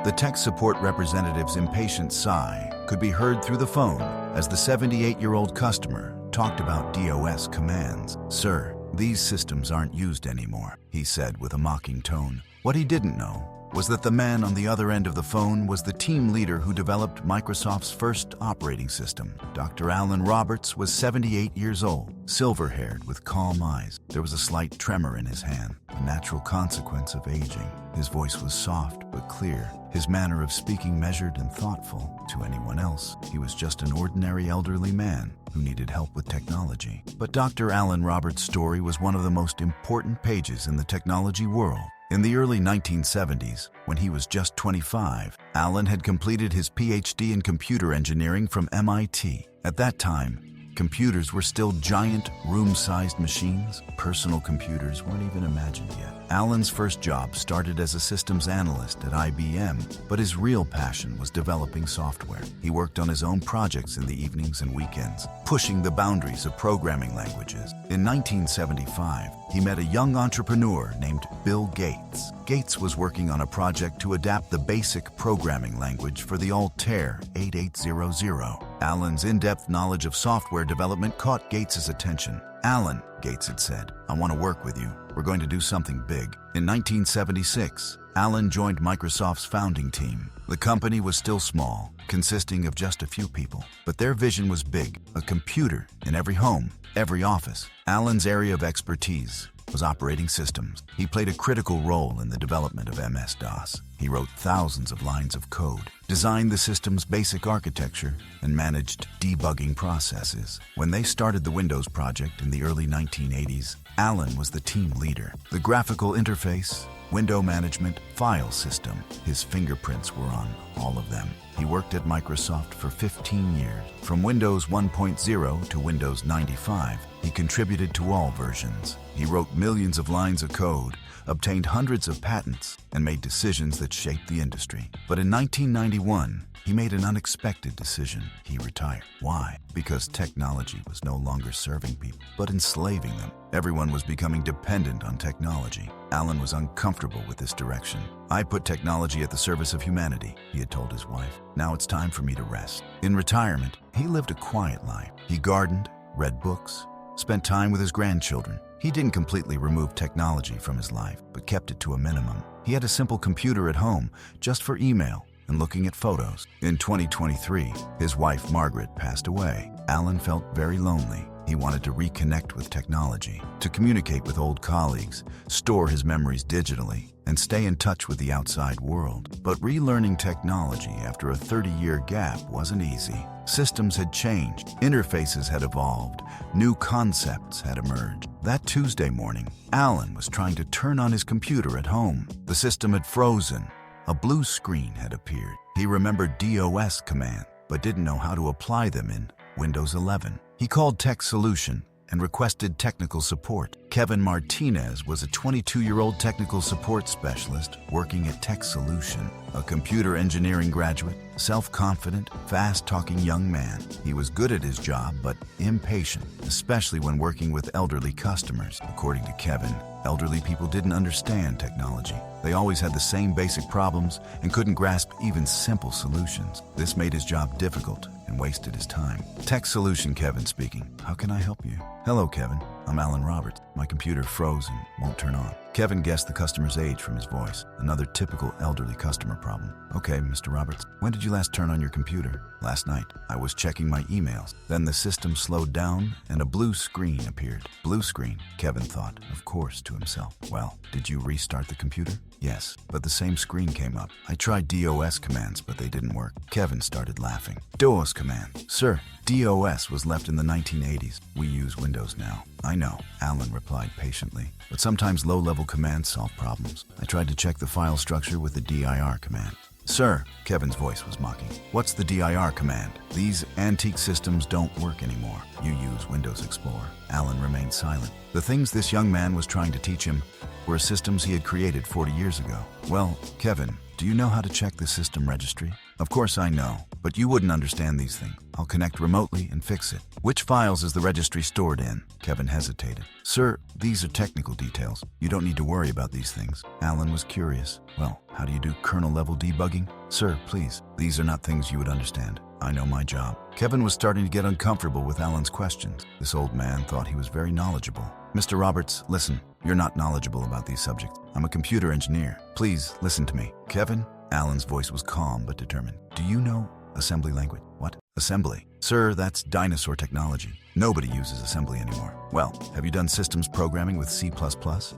The tech support representative's impatient sigh could be heard through the phone as the 78-year-old customer talked about DOS commands. "Sir, these systems aren't used anymore," he said with a mocking tone. What he didn't know was that the man on the other end of the phone was the team leader who developed Microsoft's first operating system. Dr. Alan Roberts was 78 years old, silver-haired with calm eyes. There was a slight tremor in his hand, a natural consequence of aging. His voice was soft but clear, his manner of speaking measured and thoughtful. To anyone else, he was just an ordinary elderly man who needed help with technology. But Dr. Alan Roberts' story was one of the most important pages in the technology world. In the early 1970s, when he was just 25, Alan had completed his PhD in computer engineering from MIT. At that time, computers were still giant, room-sized machines. Personal computers weren't even imagined yet. Alan's first job started as a systems analyst at IBM, but his real passion was developing software. He worked on his own projects in the evenings and weekends, pushing the boundaries of programming languages. In 1975, he met a young entrepreneur named Bill Gates. Gates was working on a project to adapt the basic programming language for the Altair 8800. Alan's in-depth knowledge of software development caught Gates's attention. "Alan," Gates had said, "I want to work with you. We're going to do something big." In 1976, Alan joined Microsoft's founding team. The company was still small, consisting of just a few people, but their vision was big: a computer in every home, every office. Alan's area of expertise was operating systems. He played a critical role in the development of MS-DOS. He wrote thousands of lines of code, designed the system's basic architecture, and managed debugging processes. When they started the Windows project in the early 1980s, Alan was the team leader. The graphical interface, window management, file system, his fingerprints were on all of them. He worked at Microsoft for 15 years. From Windows 1.0 to Windows 95, he contributed to all versions. He wrote millions of lines of code, obtained hundreds of patents, and made decisions that shaped the industry. But in 1991, he made an unexpected decision. He retired. Why? Because technology was no longer serving people, but enslaving them. Everyone was becoming dependent on technology. Alan was uncomfortable with this direction. "I put technology at the service of humanity," he had told his wife. "Now it's time for me to rest." In retirement, he lived a quiet life. He gardened, read books, spent time with his grandchildren. He didn't completely remove technology from his life, but kept it to a minimum. He had a simple computer at home, just for email and looking at photos. In 2023, his wife Margaret passed away. Alan felt very lonely. He wanted to reconnect with technology, to communicate with old colleagues, store his memories digitally, and stay in touch with the outside world. But relearning technology after a 30-year gap wasn't easy. Systems had changed, interfaces had evolved, new concepts had emerged. That Tuesday morning, Alan was trying to turn on his computer at home. The system had frozen. A blue screen had appeared. He remembered DOS commands, but didn't know how to apply them in Windows 11. He called Tech Solution and requested technical support. Kevin Martinez was a 22-year-old technical support specialist working at Tech Solution, a computer engineering graduate, self-confident, fast-talking young man. He was good at his job, but impatient, especially when working with elderly customers. According to Kevin, elderly people didn't understand technology. They always had the same basic problems and couldn't grasp even simple solutions. This made his job difficult and wasted his time. Tech Solution, Kevin speaking. "How can I help you?" "Hello, Kevin. I'm Alan Roberts. My computer froze and won't turn on." Kevin guessed the customer's age from his voice. Another typical elderly customer problem. "Okay, Mr. Roberts, when did you last turn on your computer?" "Last night. I was checking my emails. Then the system slowed down and a blue screen appeared." "Blue screen?" Kevin thought, of course, to himself. "Well, did you restart the computer?" "Yes, but the same screen came up. I tried DOS commands, but they didn't work." Kevin started laughing. "DOS command? Sir, DOS was left in the 1980s. We use Windows now." "I know," Alan replied patiently, "but sometimes low-level commands solve problems. I tried to check the file structure with the dir command." "Sir," Kevin's voice was mocking, "what's the dir command? These antique systems don't work anymore. You use Windows Explorer." Alan remained silent. The things this young man was trying to teach him were systems he had created 40 years ago. "Well, Kevin, do you know how to check the system registry?" "Of course I know, but you wouldn't understand these things. I'll connect remotely and fix it. Which files is the registry stored in? Kevin hesitated. Sir, these are technical details. You don't need to worry about these things. Alan was curious. Well, how do you do kernel-level debugging? Sir, please, these are not things you would understand. I know my job. Kevin was starting to get uncomfortable with Alan's questions. This old man thought he was very knowledgeable. Mr. Roberts, listen, you're not knowledgeable about these subjects. I'm a computer engineer. Please, listen to me. Kevin? Alan's voice was calm but determined. Do you know assembly language? What? Assembly? Sir, that's dinosaur technology. Nobody uses assembly anymore. Well, have you done systems programming with C++?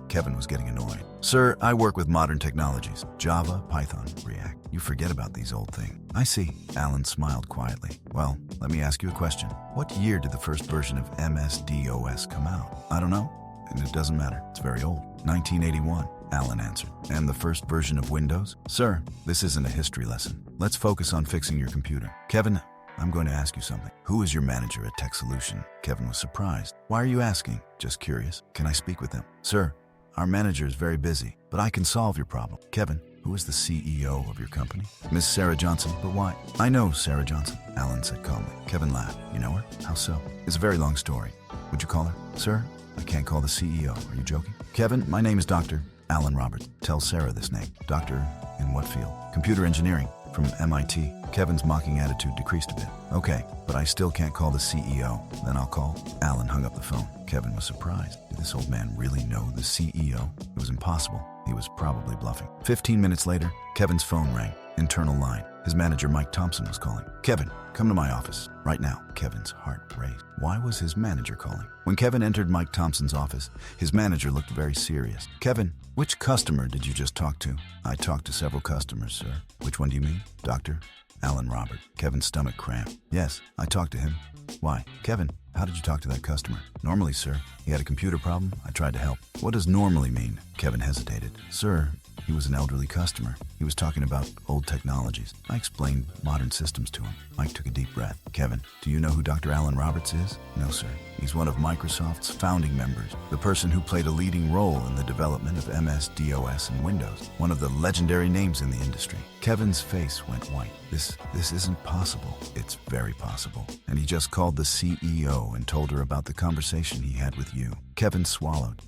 Kevin was getting annoyed. Sir, I work with modern technologies. Java, Python, React. You forget about these old things. I see. Alan smiled quietly. Well, let me ask you a question. What year did the first version of MS-DOS come out? I don't know, and it doesn't matter. It's very old. 1981. Alan answered. And the first version of Windows? Sir, this isn't a history lesson. Let's focus on fixing your computer. Kevin, I'm going to ask you something. Who is your manager at Tech Solution? Kevin was surprised. Why are you asking? Just curious. Can I speak with them? Sir, our manager is very busy, but I can solve your problem. Kevin, who is the CEO of your company? Miss Sarah Johnson. But why? I know Sarah Johnson, Alan said calmly. Kevin laughed. You know her? How so? It's a very long story. Would you call her? Sir, I can't call the CEO. Are you joking? Kevin, my name is Dr. Alan Roberts. Tell Sarah this name. Doctor, in what field? Computer engineering. From MIT. Kevin's mocking attitude decreased a bit. Okay, but I still can't call the CEO. Then I'll call. Alan hung up the phone. Kevin was surprised. Did this old man really know the CEO? It was impossible. He was probably bluffing. 15 minutes later, Kevin's phone rang. Internal line. His manager, Mike Thompson, was calling. Kevin, come to my office. Right now. Kevin's heart raced. Why was his manager calling? When Kevin entered Mike Thompson's office, his manager looked very serious. Kevin, which customer did you just talk to? I talked to several customers, sir. Which one do you mean? Doctor? Alan Robert. Kevin's stomach cramped. Yes, I talked to him. Why? Kevin, how did you talk to that customer? Normally, sir. He had a computer problem. I tried to help. What does normally mean? Kevin hesitated. Sir, he was an elderly customer. He was talking about old technologies. I explained modern systems to him. Mike took a deep breath. Kevin, do you know who Dr. Alan Roberts is? No, sir. He's one of Microsoft's founding members, the person who played a leading role in the development of MS-DOS and Windows, one of the legendary names in the industry. Kevin's face went white. This isn't possible. It's very possible. And he just called the CEO and told her about the conversation he had with you. Kevin swallowed.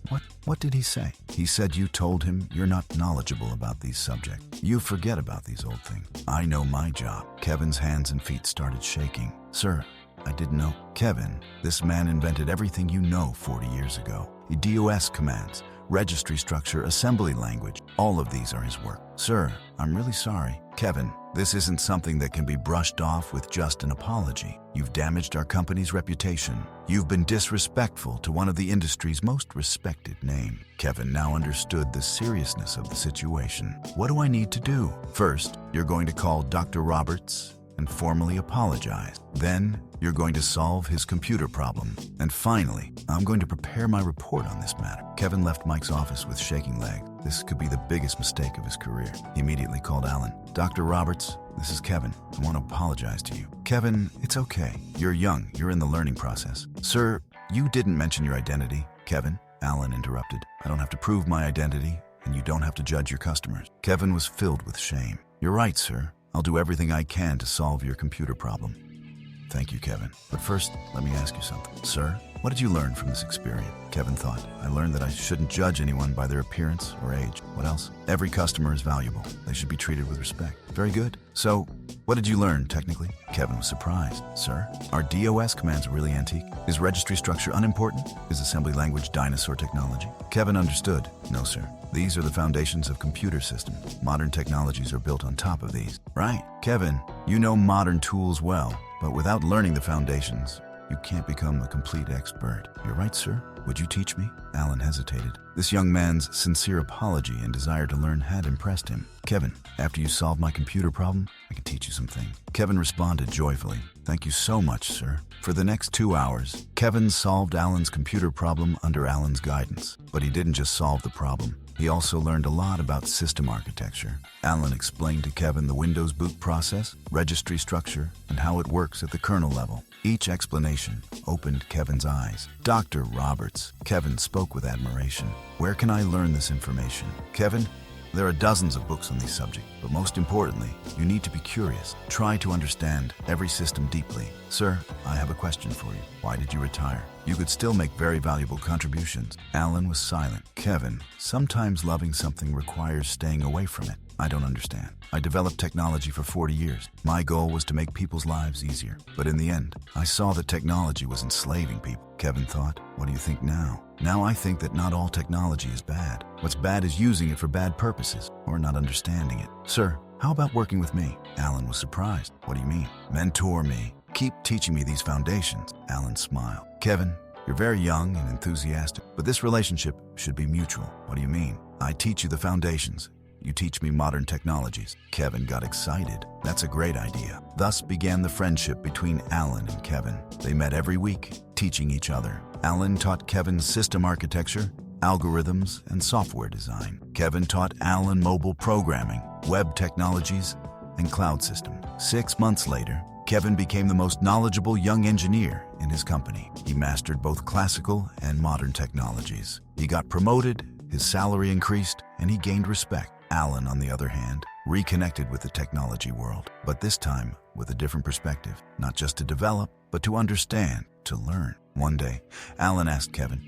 What did he say? He said you told him you're not knowledgeable about these subjects. You forget about these old things. I know my job. Kevin's hands and feet started shaking. Sir, I didn't know. Kevin, this man invented everything you know 40 years ago. DOS commands, registry structure, assembly language. All of these are his work. Sir, I'm really sorry. Kevin, this isn't something that can be brushed off with just an apology. You've damaged our company's reputation. You've been disrespectful to one of the industry's most respected names. Kevin now understood the seriousness of the situation. What do I need to do? First, you're going to call Dr. Roberts and formally apologize. Then, you're going to solve his computer problem. And finally, I'm going to prepare my report on this matter. Kevin left Mike's office with shaking legs. This could be the biggest mistake of his career. He immediately called Alan. Dr. Roberts, this is Kevin. I want to apologize to you. Kevin, it's okay. You're young. You're in the learning process. Sir, you didn't mention your identity. Kevin, Alan interrupted. I don't have to prove my identity, and you don't have to judge your customers. Kevin was filled with shame. You're right, sir. I'll do everything I can to solve your computer problem. Thank you, Kevin. But first, let me ask you something. Sir, what did you learn from this experience? Kevin thought. I learned that I shouldn't judge anyone by their appearance or age. What else? Every customer is valuable. They should be treated with respect. Very good. So, what did you learn, technically? Kevin was surprised. Sir, are DOS commands really antique? Is registry structure unimportant? Is assembly language dinosaur technology? Kevin understood. No, sir. These are the foundations of computer systems. Modern technologies are built on top of these. Right. Kevin, you know modern tools well, but without learning the foundations, you can't become a complete expert. You're right, sir. Would you teach me? Alan hesitated. This young man's sincere apology and desire to learn had impressed him. Kevin, after you solve my computer problem, I can teach you some things. Kevin responded joyfully. Thank you so much, sir. For the next 2 hours, Kevin solved Alan's computer problem under Alan's guidance. But he didn't just solve the problem. He also learned a lot about system architecture. Alan explained to Kevin the Windows boot process, registry structure, and how it works at the kernel level. Each explanation opened Kevin's eyes. Dr. Roberts, Kevin spoke with admiration. Where can I learn this information? Kevin, There are dozens of books on these subjects, but most importantly, you need to be curious. Try to understand every system deeply. Sir, I have a question for you. Why did you retire? You could still make very valuable contributions. Alan was silent. Kevin, sometimes loving something requires staying away from it. I don't understand. I developed technology for 40 years. My goal was to make people's lives easier. But in the end, I saw that technology was enslaving people. Kevin thought, what do you think now? Now I think that not all technology is bad. What's bad is using it for bad purposes or not understanding it. Sir, how about working with me? Alan was surprised. What do you mean? Mentor me. Keep teaching me these foundations. Alan smiled. Kevin, you're very young and enthusiastic, but this relationship should be mutual. What do you mean? I teach you the foundations. You teach me modern technologies. Kevin got excited. That's a great idea. Thus began the friendship between Alan and Kevin. They met every week, teaching each other. Alan taught Kevin system architecture, algorithms, and software design. Kevin taught Alan mobile programming, web technologies, and cloud systems. 6 months later, Kevin became the most knowledgeable young engineer in his company. He mastered both classical and modern technologies. He got promoted, his salary increased, and he gained respect. Alan, on the other hand, reconnected with the technology world, but this time with a different perspective, not just to develop, but to understand, to learn. One day, Alan asked Kevin,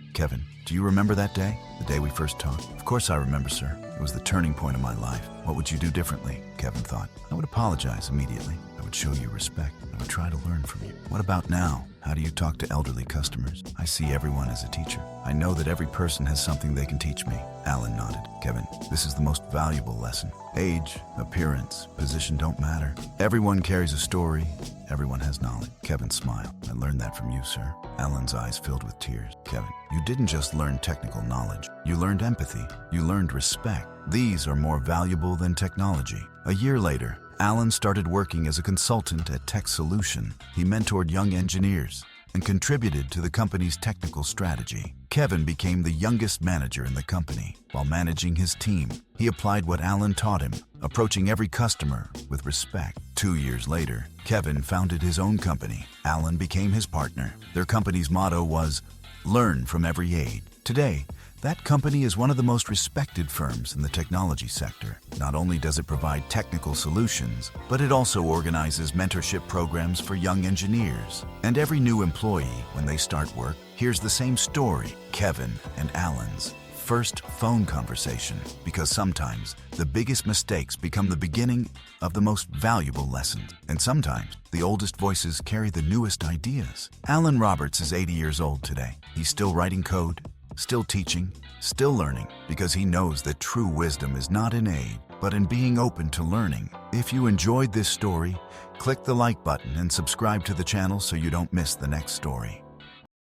do you remember that day? The day we first talked? Of course I remember, sir. It was the turning point of my life. What would you do differently? Kevin thought. I would apologize immediately. I would show you respect. I would try to learn from you. What about now? How do you talk to elderly customers? I see everyone as a teacher. I know that every person has something they can teach me. Alan nodded. Kevin, this is the most valuable lesson. Age, appearance, position don't matter. Everyone carries a story. Everyone has knowledge. Kevin smiled. I learned that from you, sir. Alan's eyes filled with tears. Kevin, you didn't just learn technical knowledge. You learned empathy. You learned respect. These are more valuable than technology. A year later, Alan started working as a consultant at Tech Solution. He mentored young engineers and contributed to the company's technical strategy. Kevin became the youngest manager in the company. While managing his team, he applied what Alan taught him, approaching every customer with respect. 2 years later, Kevin founded his own company. Alan became his partner. Their company's motto was, "Learn from every age." Today, that company is one of the most respected firms in the technology sector. Not only does it provide technical solutions, but it also organizes mentorship programs for young engineers. And every new employee, when they start work, hears the same story, Kevin and Alan's first phone conversation, because sometimes the biggest mistakes become the beginning of the most valuable lessons. And sometimes the oldest voices carry the newest ideas. Alan Roberts is 80 years old today. He's still writing code, still teaching, still learning, because he knows that true wisdom is not in age, but in being open to learning. If you enjoyed this story, click the like button and subscribe to the channel so you don't miss the next story.